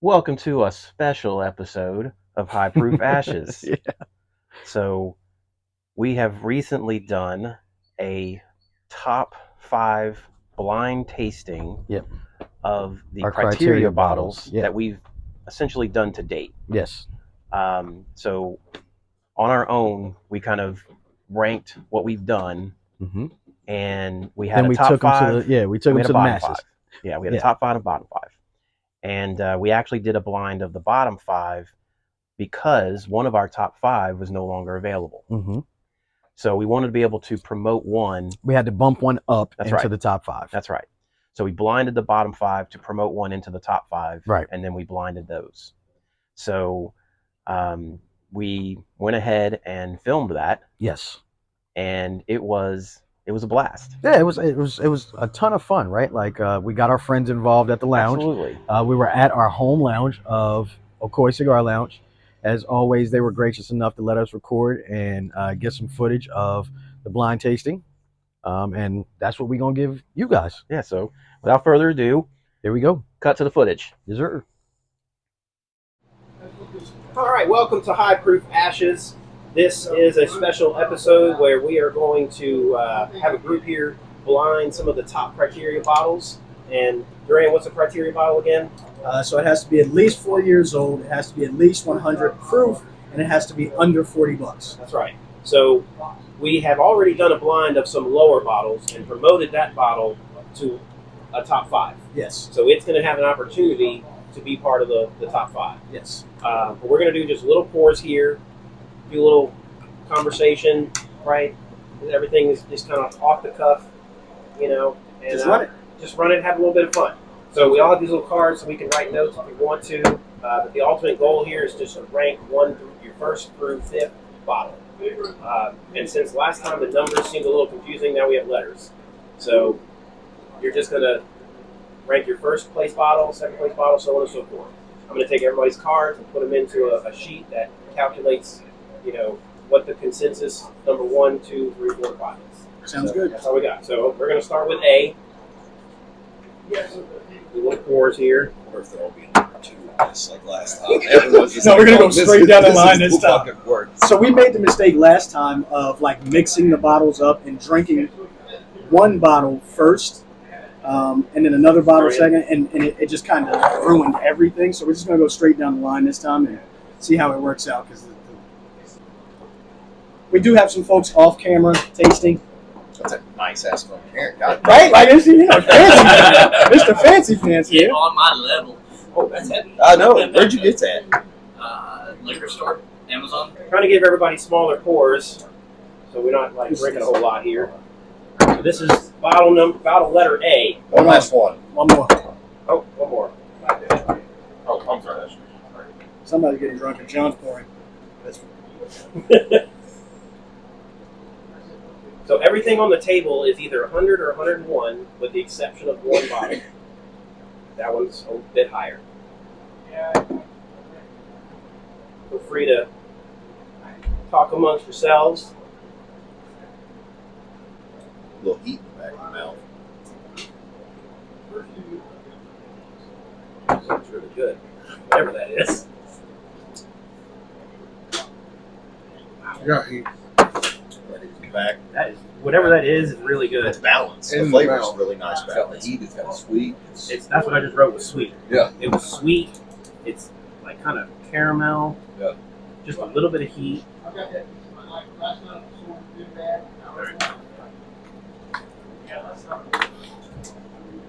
Welcome to a special episode of High Proof Ashes. Yeah. So, we have recently done a top 5 blind tasting Yep. of the Our criteria bottles yeah. that we've essentially done to date. Yes. So, on our own, we kind of ranked what we've done, Mm-hmm. and we had Then a we top took them 5. to the we took we them had to a the bottom masses. 5. Yeah, we had a top 5 and bottom 5. And we actually did a blind of the bottom 5 because one of our top 5 was no longer available. Mm-hmm. So we wanted to be able to promote one. We had to bump one up into right. the top 5. That's right. So we blinded the bottom 5 to promote one into the top 5. Right. And then we blinded those. So we went ahead and filmed that. Yes. And it was a blast. Yeah, it was a ton of fun, right? Like we got our friends involved at the lounge. Absolutely. We were at our home lounge of Ocoy Cigar Lounge. As always, they were gracious enough to let us record and get some footage of the blind tasting. And that's what we're going to give you guys. Yeah, so without further ado, here we go. Cut to the footage. Yes, sir. All right, welcome to High Proof Ashes. This is a special episode where we are going to have a group here blind some of the top criteria bottles. And Duran, what's a criteria bottle again? So it has to be at least 4 years old, it has to be at least 100 proof, and it has to be under $40. That's right. So we have already done a blind of some lower bottles and promoted that bottle to a top 5. Yes. So it's going to have an opportunity to be part of the top 5. Yes. But we're going to do just little pours here, do a little conversation, right? Everything is just kind of off the cuff, and Just run it. Just run it, have a little bit of fun. So we all have these little cards so we can write notes if we want to. But the ultimate goal here is just to rank your first through 5th bottle. And since last time the numbers seemed a little confusing, now we have letters. So you're just going to rank your first place bottle, second place bottle, so on and so forth. I'm going to take everybody's cards and put them into a sheet that calculates, what the consensus number 1, 2, 3, 4, 5 is. Sounds good. That's all we got. So we're going to start with A. Little pours here. Or if they'll be number 2, just like last time. Everyone's just No, we're gonna go this straight down the is line this time. fucking work. So we made the mistake last time of mixing the bottles up and drinking one bottle first, and then another bottle second, and it just kind of ruined everything. So we're just gonna go straight down the line this time and see how it works out. Because we do have some folks off camera tasting. That's a nice ass phone here. God, Right? Like it's fancy. Mr. Fancy Pants Get here. on my level. Oh, that's heavy. I know. Where'd you get that? Liquor store, Amazon. Trying to give everybody smaller pours, so we're not drinking a whole lot here. So this is bottle letter A. One last one. One more. Oh, one more. Oh, I'm sorry. Somebody's getting drunk and John's pouring. That's So everything on the table is either 100 or 101, with the exception of one bottle. That one's a bit higher. Feel free to talk amongst yourselves. A little heat in the back of the mouth. Sounds really good. Whatever that is. Yeah, heat. Ready to come back. That is whatever that is really good. It's balanced. In The the flavor's mouth. really nice It's got balance. the heat, it's got the sweet. That's what I just wrote was sweet. Yeah. It was sweet. It's kind of caramel. Yeah. Just a little bit of heat.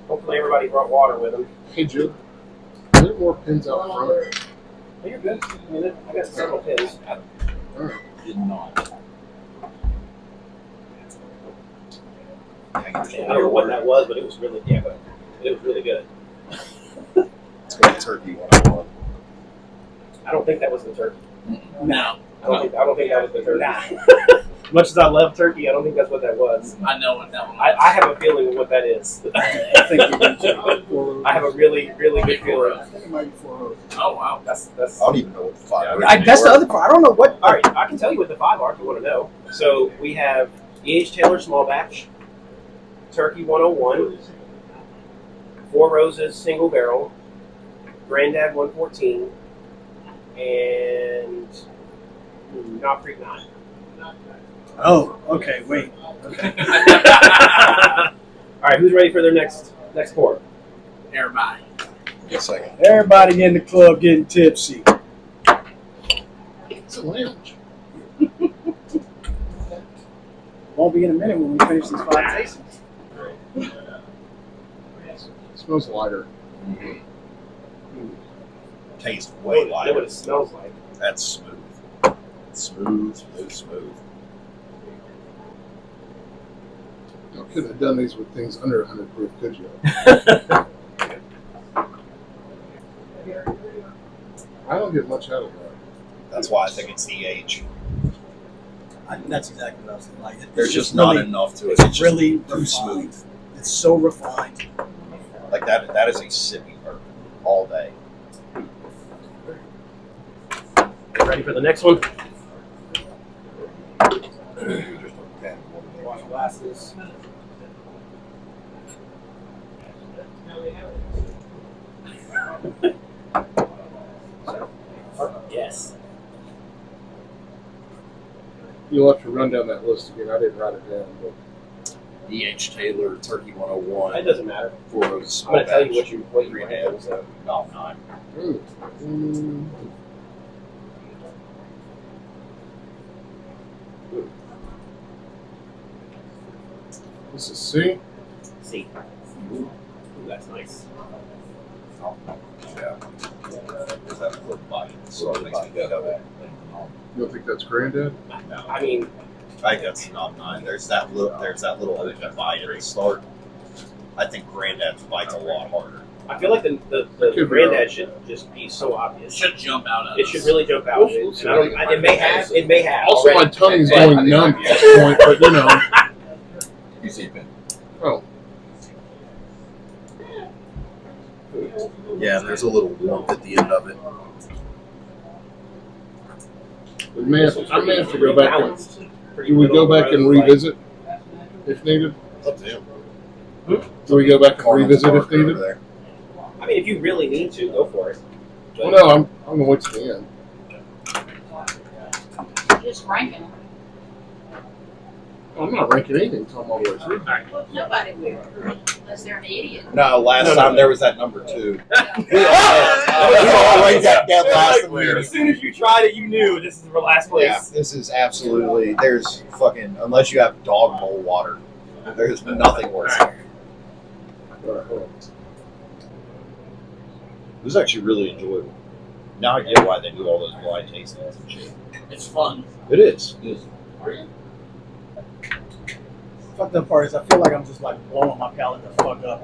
Hopefully everybody brought water with them. Hey, Jude, are there more pins out front? Oh, you're good. I got several pins. Did not. I don't know what that was, but it was really good. It's got a turkey 101. I don't think that was the turkey. No. I don't think that was the turkey. Much as I love turkey, I don't think that's what that was. I know what that one was. I have a feeling of what that is. I think you do too. I have a really, really good feeling. I think it might be 4 Oh, wow. That's. I don't even know what the 5 That's the other part. I don't know what. All right, I can tell you what the 5 are if you want to know. So we have E.H. Taylor Small Batch, Turkey 101, Four Roses Single Barrel, Granddad 114, and Knob Creek 9. Oh, okay, wait. Okay. All right, who's ready for their next pour? Everybody. Yes, I can. Everybody in the club getting tipsy. It's a lounge. Won't be in a minute when we finish these 5 tastings. It smells lighter. Tastes I way know lighter. what it smells like. That's smooth. Smooth. You couldn't have done these with things under 100 proof, could you? I don't get much out of that. That's why I think it's the age. That's exactly what I was thinking. Like, There's it's just not really, enough to it. it's It's just really too refined. smooth. It's so refined. Like that is a sippy burger all day. Ready for the next one? Wash glasses. Yes. You'll have to run down that list again. I didn't write it down, but E.H. Taylor, Turkey 101. It doesn't matter. For I'm gonna tell you what you Granddad. want. So. Knob 9. This is C. See. Ooh, that's nice. Yeah. There's that little bite. So it makes me think of it. You don't think that's Granddad? No. I mean, I think that's Knob 9. There's that little bite at the start. I think Granddad's bite's a lot harder. I feel like the Could be Granddad wrong. should just be so obvious. It should jump out at It us. should really jump out. We'll And I don't, it may have. It may have. Also, my already. tongue's But- going numb at this point, but you know. You see it, Ben? Oh, Yeah, and there's a little warmth at the end of it. I may have to go back. Balanced. Pretty Do we middle go of the back and road, like- revisit if needed? It's up to him. Do we go back and Cardinals revisit if Park over needed? there. I mean, if you really need to, go for it. But Well, no, I'm gonna wait till the end. Just ranking them. I'm not ranking anything until I'm all the way through. Nobody will, unless they're an idiot. No, last No. time there was that number 2. We all Oh, ranked that dead last in the As meeting. soon as you tried it, you knew this is for last place. Yeah, this is absolutely. There's fucking unless you have dog bowl water, there's nothing worse. All right, hold on. It was actually really enjoyable. Now I get why they do all those blind tastings and shit. It's fun. It is. Fucked up part is I feel like I'm just like blowing my palate the fuck up.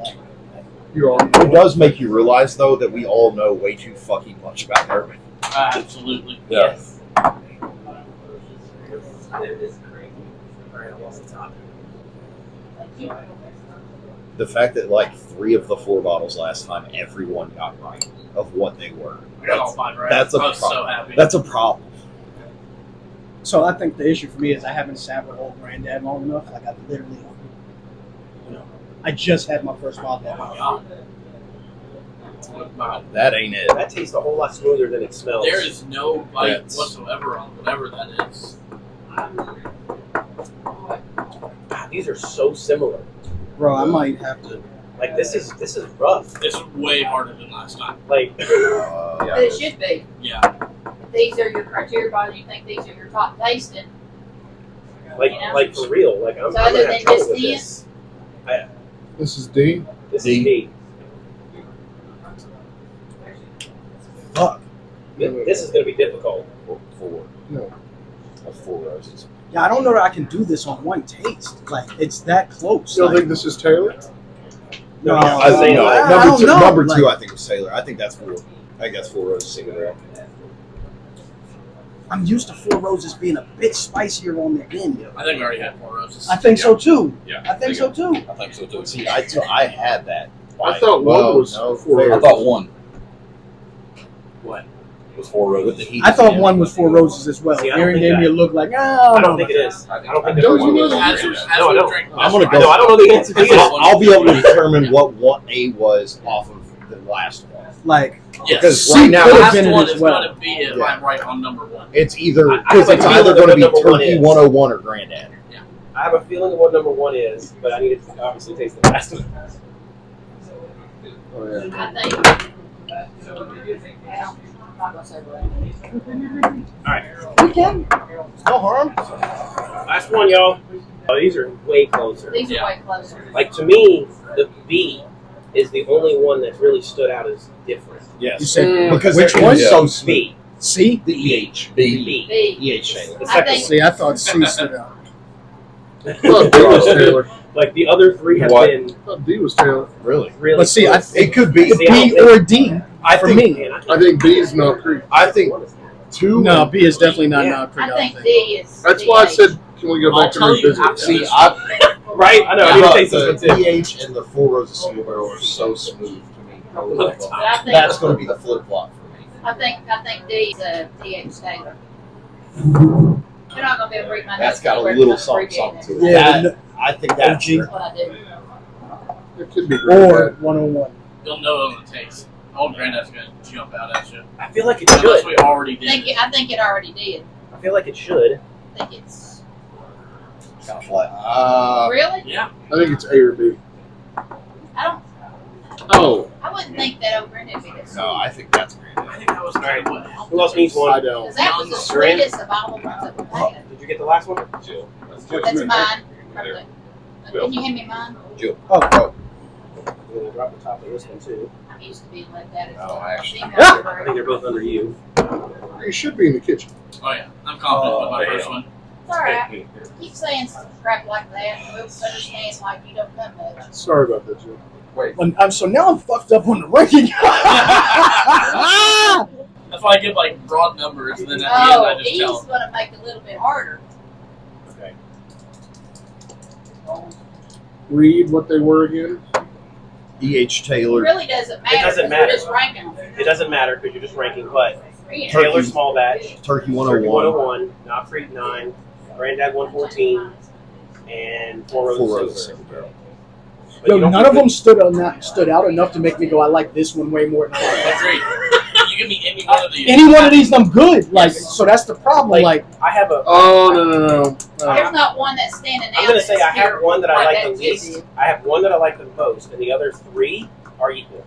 You are. It does make you realize though that we all know way too fucking much about bourbon. Absolutely. Yeah. Yes. The fact that like 3 of the 4 bottles last time, everyone got right of what they were. I got all 5 right. That's a I was so problem. happy. That's a problem. So I think the issue for me is I haven't sampled Old Granddad long enough. Like I literally, I just had my first bottle that month. God. Wow. That ain't it. That tastes a whole lot smoother than it smells. There is no bite That's- whatsoever on whatever that is. God, these are so similar. Bro, I might have to. Like this is rough. It's way harder than last time. Like But it should be. Yeah. If these are your criteria bodies, you think these are your top tasting. like for real. Like I'm So gonna other have than trouble just with Ian? this. This is D. This D. is me. Fuck. This is gonna be difficult. 4. No. That's 4 roses. Yeah, I don't know that I can do this on one taste. Like it's that close. You don't Like, think this is Taylor? no, I think no. I Number don't 2. know. Number 2. Like, I think was Sailor. I think that's 4. I think that's 4 roses single barrel. I'm used to Four Roses being a bit spicier on the end. I think we already had 4 roses. I think so too. Yeah. I think so too. I think so too. See, I had that. I thought one was no, 4 fair. roses. I thought 1 What? was 4 roses with the heat. I thought one was Four Roses as well. See, I don't Aaron think gave me a that- look like, I don't think it is. I don't think the Don't first you one know was. that? As we No, I don't. drink, I'm gonna I go. know. I don't know the answer to this. I'll be able to determine what A was off of the last one. Like, Yes. Because C right now could have Last been it one as is well. going to be if I'm right on number one. it's either I have because a it's feeling either of going to what be number one Turkey is. 101 or Granddad. I have a feeling of what number one is, but I need to obviously taste the last one. Oh yeah. I think. I'm not gonna say right. All right, We can. No harm. last one, y'all. Oh, these are way closer. These are Yeah. way closer. Like to me, the B is the only one that's really stood out as different. You Yes. said Because which they're one? so smooth. B. C. The EH. B. B. B. EH Taylor. The I second think- See, I thought C stood out. Thought D was Taylor. Like the other three have What? been Thought D was Taylor. Really? really. But see, close. It could be. See, I don't B think- or D I for think. me. I think B is Mill Creek. I think two. No, B is definitely not Yeah. Knob Creek. I think don't D is. That's why I DH. said, can we go I'll back and tell you revisit? after See, this. right. I know. I need to taste this the one too. EH and the Four Roses Single Barrel are so smooth to me. But I think That's going to be the flip flop for me. I think D is a DH Taylor. You're not gonna be able to read my That's notes got a anywhere little because I'm something, abbreviating something to it. Yeah, That- I think that's OG. That's what I do. it could be Or Granddad. 101. You'll know on the taste. Old Granddad's going to jump out at you. I feel like it Unless should. we already did. I think it already did. I feel like it should. I think it's Kind of flat. really. Yeah. I think it's A or B. I don't. Oh. I wouldn't think that over Granddad be this. No, I think that's I Granddad. think that was kind of what helped. Who else needs I one? don't. Because that was the You're in? sweetest of all the ones that we had. Did you get the last one? That's mine. Can you hand me mine? Oh, I'm gonna drop the top of this one too. I'm used to being left out. No, actually. I think they're both under you. you should be in the kitchen. Oh, yeah. I'm confident with my first one. It's alright. Keep saying crap like that. We'll understand like you don't come much. Sorry about that, Joe. So now I'm fucked up on the ranking. That's why I give like broad numbers, and then at the end I Oh, just E's tell. gonna make it a little bit harder. Okay. Read what they were again. E.H. It Taylor. really doesn't matter. doesn't 'cause matter. We're just ranking them. It doesn't matter because you're just ranking, but Yeah. Taylor small batch, Turkey Turkey 101. 101, Knob Creek 9, Granddad 114, and Four Four Roses Roses Silver. Single Barrel. But Yo, you don't none put of the- them stood out enough to make me go, I like this one way more than the other. Agreed. You give me any one of these. Any one of these, I'm good. Like, Yes. so that's the problem. Like, I have a. Oh, no. There's not one that's standing out. I'm gonna say I that's have here one that I like the that you least. did. I have one that I like the most, and the other three are equal.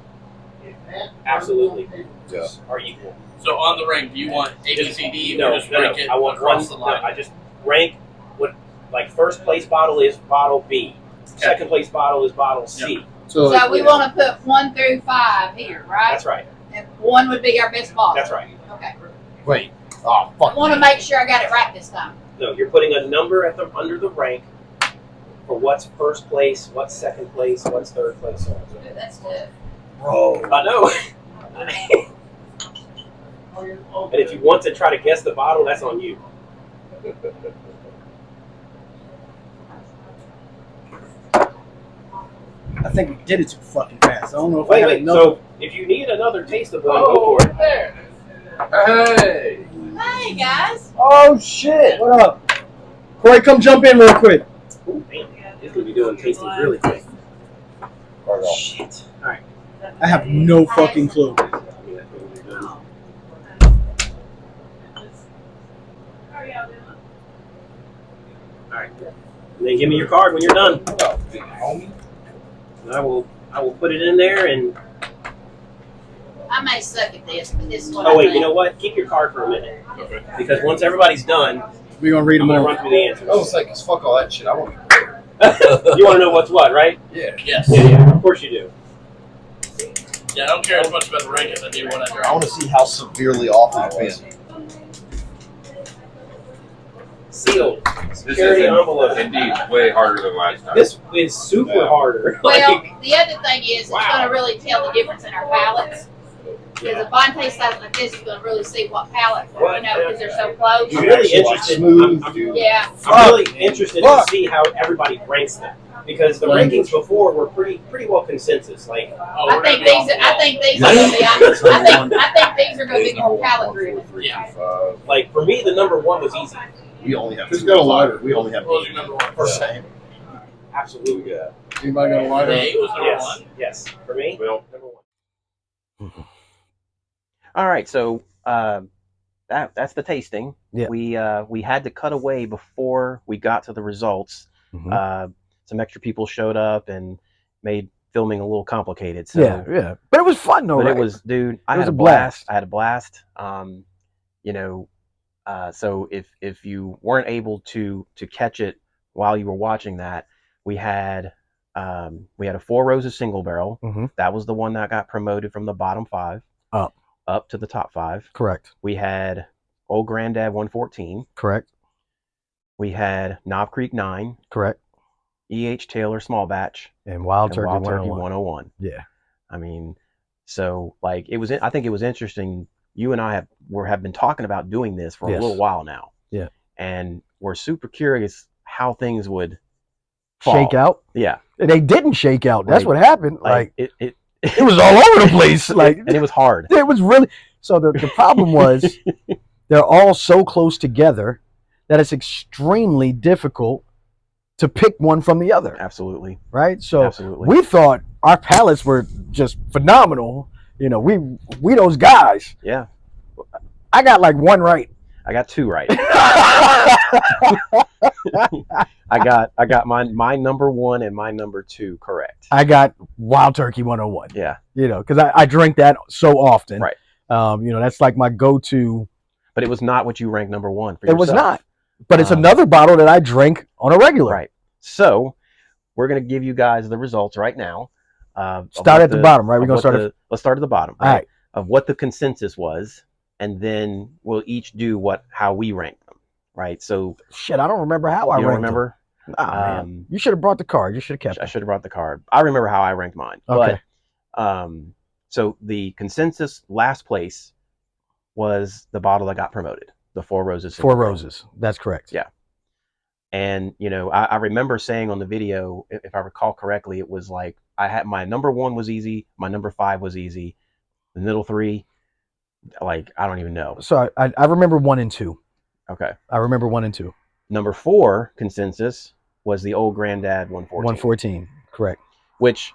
Absolutely, Yeah. are equal. So on the rank, do you want A, B, C, D, No, or just no, rank no. it I want across one. the No, line? I just rank what like first place bottle is bottle B. Second place bottle is bottle C. So, So we want to put 1 through 5 here, right? That's right. And 1 would be our best bottle. That's right. Okay. wait. Oh, I fuck. want to make sure I got it right this time. No, you're putting a number at the under the rank for what's first place, what's second place, what's third place. So on and so Ooh, that's good. Bro. forth. I know. And if you want to try to guess the bottle, that's on you. I think we did it too fucking fast. I don't know if I Wait, had wait. enough. So if you need another taste of one, go for it. there. Hey. Hey, guys. Oh, shit. What up? Corey, come jump in real quick. Ooh, damn. He's gonna be doing tastings really quick. Shit. All right. I have no fucking clue. All right. And then give me your card when you're done. And I will put it in there and. I may suck at this, but this is what Oh I wait, think. you know what? Keep your card for a minute. Because once everybody's done, We're going to read I'm them gonna all. run through the answers. I was like, fuck all that shit. I want You want to know what's what, right? Yeah. Yes. Yeah. Of course you do. Yeah, I don't care as much about the rank as I do what I I drink. want to see how severely off I've been. Sealed. This Security is envelope. indeed way harder than last time. This is super harder. Well, Like, the other thing is, it's Wow. going to really tell the difference in our palates. Because a blind taste size like this is going to really see what palate, What? because they're so close. I'm really Actually, like, interested. smooth, I'm dude. Yeah. really interested Fuck. to see how everybody ranks them. Because the Language. rankings before were pretty well consensus. Like, Oh, I we're think gonna be off these. the I wall. think these are going to be. I think these are going to be more palate driven. Yeah. like for me, the number one was easy. We only have Who's two. got a lighter? We only have What was eight. your number one? For same. Absolutely good. Anybody got a lighter? A was number Yes. one. Yes. For me, Well, number one. All right, so that's the tasting. Yeah. We had to cut away before we got to the results. Mhm. Some extra people showed up and made filming a little complicated. So Yeah. But it was fun though, but right? it was, dude, I It was had a a blast. blast. I had a blast. You know, so if you weren't able to catch it while you were watching that, we had a Four Roses single barrel. Mhm. That was the one that got promoted from the bottom 5 up to the top 5. Correct. We had Old Granddad 114. Correct. We had Knob Creek 9, Correct. E.H. Taylor small batch, And Wild and Turkey Wild Turkey 101. 101. Yeah. I mean, so like it was. I think it was interesting. You and I have been talking about doing this for a Yes. little while now. Yeah. And we're super curious how things would fall. Shake out. Yeah. They didn't shake out. That's Like- what happened. Like Like it was all over the place. Like and it was hard. it was really. So the problem was they're all so close together that it's extremely difficult to pick one from the other. Absolutely. Right. So Absolutely. we thought our palates were just phenomenal. You know, we those guys. Yeah. I got like one right. I got 2 right. I got my number 1 and my number 2 correct. I got Wild Turkey 101. Yeah. You know, because I drink that so often. Right. You know, that's like my go-to. But it was not what you ranked number 1 for It yourself. was not. But it's Um, another bottle that I drink on a regular. Right. So we're gonna give you guys the results right now. Start at the bottom, right? We're gonna start Let's start at the bottom, All right? right. Of what the consensus was, and then we'll each do how we rank them, right? So Shit, I don't remember how I you don't ranked them. remember? Nah, man. You should have brought the card. You should have kept I it. should have brought the card. I remember how I ranked mine. Okay. But so the consensus last place was the bottle that got promoted, the Four Roses. Four Roses. That's correct. Yeah. And you know, I remember saying on the video, if I recall correctly, it was like I had my number 1 was easy, my number 5 was easy, the middle 3, like I don't even know. So I remember 1 and 2. Okay. I remember 1 and 2. Number 4 consensus was the Old Granddad 114. 114. Correct. Which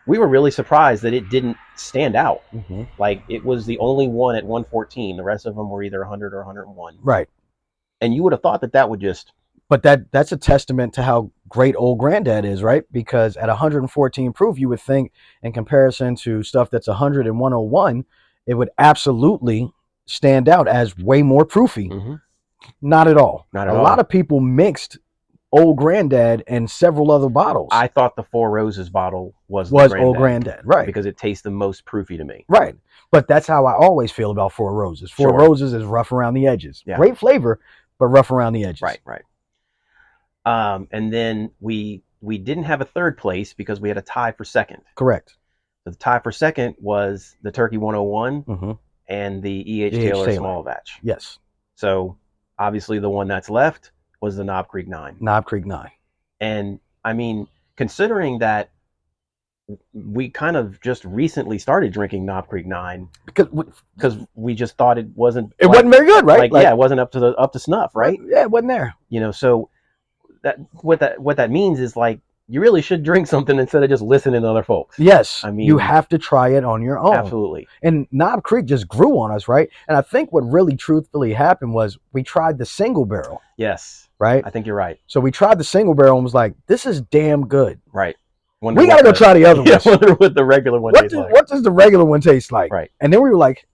we were really surprised that it didn't stand out. Mm-hmm. Like it was the only one at 114. The rest of them were either 100 or 101. Right. And you would have thought that would just. But that's a testament to how great Old Granddad is, right? Because at 114 proof, you would think in comparison to stuff that's 100 and 101, it would absolutely stand out as way more proofy. Mm-hmm. Not at all. Not at all. all. A lot of people mixed Old Granddad and several other bottles. I thought the Four Roses bottle was Old Granddad, right? Because it tastes the most proofy to me. Right. But that's how I always feel about Four Roses. Four Sure. Roses is rough around the edges. Yeah. Great flavor, but rough around the edges. Right. And then we didn't have a third place because we had a tie for second. Correct. So the tie for second was the Turkey 101 Mm-hmm. and the E.H. E.H. Taylor Taylor. small batch. Yes. So obviously the one that's left was the Knob Creek 9. Knob Creek 9. And I mean, considering that we kind of just recently started drinking Knob Creek 9 because we just thought it wasn't wasn't very good, right? Like, yeah, it wasn't up to snuff, right? Yeah, it wasn't there. You know, so what that means is like you really should drink something instead of just listening to other folks. Yes. I mean, you have to try it on your own. Absolutely. And Knob Creek just grew on us, right? And I think what really truthfully happened was we tried the single barrel. Yes. Right? I think you're right. So we tried the single barrel and was like, this is damn good. Right. We got to go try the other Yeah, ones. wonder what the regular one tastes like. What does the regular one taste like? Right. And then we were like,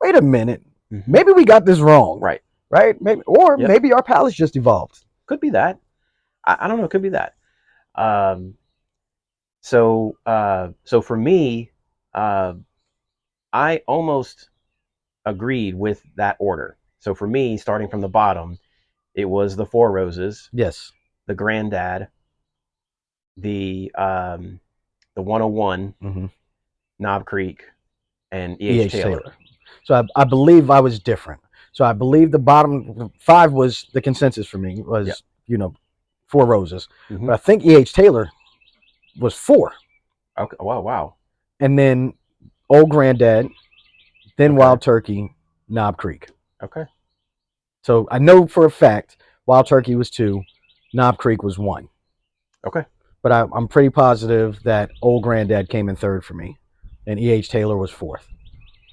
wait a minute. Mm-hmm. Maybe we got this wrong. Right. Right? Maybe, or maybe our palates just evolved. Could be that. I don't know. It could be that. So for me, I almost agreed with that order. So for me, starting from the bottom, it was the Four Roses. Yes. The Granddad. The 101, mm-hmm. Knob Creek, and E.H. Taylor. So I believe I was different. So I believe the bottom 5 was the consensus for me was, Four Roses. Mm-hmm. But I think E.H. Taylor was 4. Okay. Wow. And then Old Granddad, then Wild Turkey, Knob Creek. Okay. So I know for a fact Wild Turkey was 2, Knob Creek was 1. Okay. But I'm pretty positive that Old Granddad came in 3rd for me, and E.H. Taylor was 4th.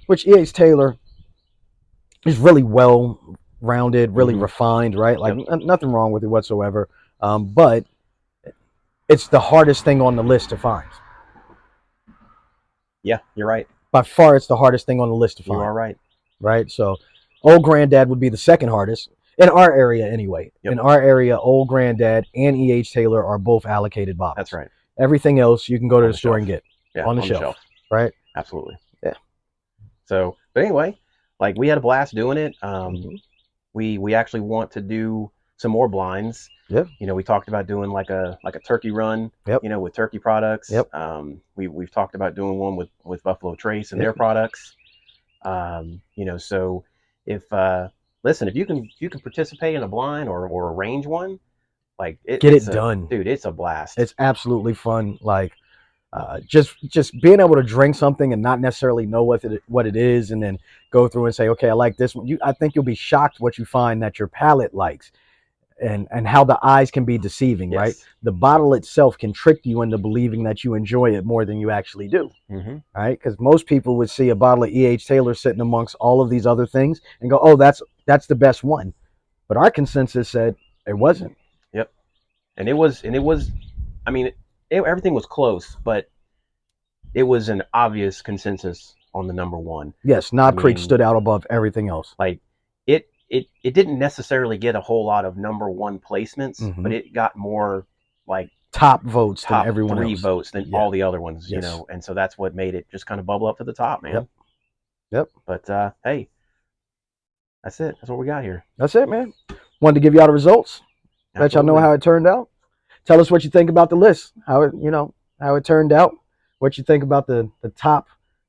Which E.H. Taylor, It's really well rounded, really Mhm. refined, right? Like Yep. nothing wrong with it whatsoever. But it's the hardest thing on the list to find. Yeah, you're right. By far, it's the hardest thing on the list to You are find, right. right? So, Old Granddad would be the second hardest in our area, anyway. Yep. In our area, Old Granddad and E.H. Taylor are both allocated bottles. That's right. Everything else you can go to On the the store shelf. and get Yeah, on the shelf, right? Absolutely. Yeah. So, but anyway, like we had a blast doing it. Mhm. We actually want to do some more blinds. Yep. You know, we talked about doing like a turkey run. Yep. You know, with turkey products. Yep. We've talked about doing one with Buffalo Trace and Yep. their products. You know, so if listen, if you can participate in a blind or arrange one, like Get it done, dude. It's a blast. It's absolutely fun. Like just being able to drink something and not necessarily know what it is, and then go through and say, okay, I like this one. I think you'll be shocked what you find that your palate likes, and how the eyes can be deceiving, Yes. right? The bottle itself can trick you into believing that you enjoy it more than you actually do, Mm-hmm. right? Because most people would see a bottle of E.H. Taylor sitting amongst all of these other things and go, oh, that's the best one. But our consensus said it wasn't. Yep. And it was. I mean, everything was close, but it was an obvious consensus on the number one. Yes, Knob Creek stood out above everything else. Like it didn't necessarily get a whole lot of number one placements, but it got more like top votes top than everyone three else. votes than all the other ones, you Yes. know, and so that's what made it just kind of bubble up to the top, man. Yep. But hey, that's it. That's what we got here. That's it, man. Wanted to give y'all the results. Let y'all know how it turned out. Tell us what you think about the list. How it turned out. What you think about the top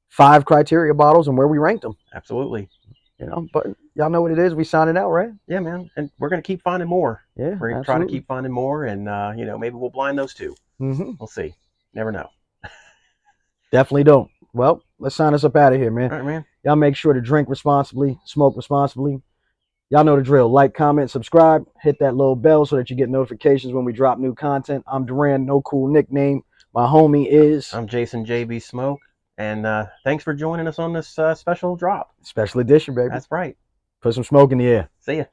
5 criteria bottles and where we ranked them. Absolutely. You know, but y'all know what it is. We signing out, right? Yeah, man. And we're gonna keep finding more. Yeah, we're gonna try to keep finding more, and you know, maybe we'll blind those too. Mm-hmm. We'll see. Never know. Definitely don't. Well, let's sign us up out of here, man. All right, man. Y'all make sure to drink responsibly, smoke responsibly. Y'all know the drill. Like, comment, subscribe. Hit that little bell so that you get notifications when we drop new content. I'm Duran, no cool nickname. My homie is... I'm Jason JB Smoke. And thanks for joining us on this special drop. Special edition, baby. That's right. Put some smoke in the air. See ya.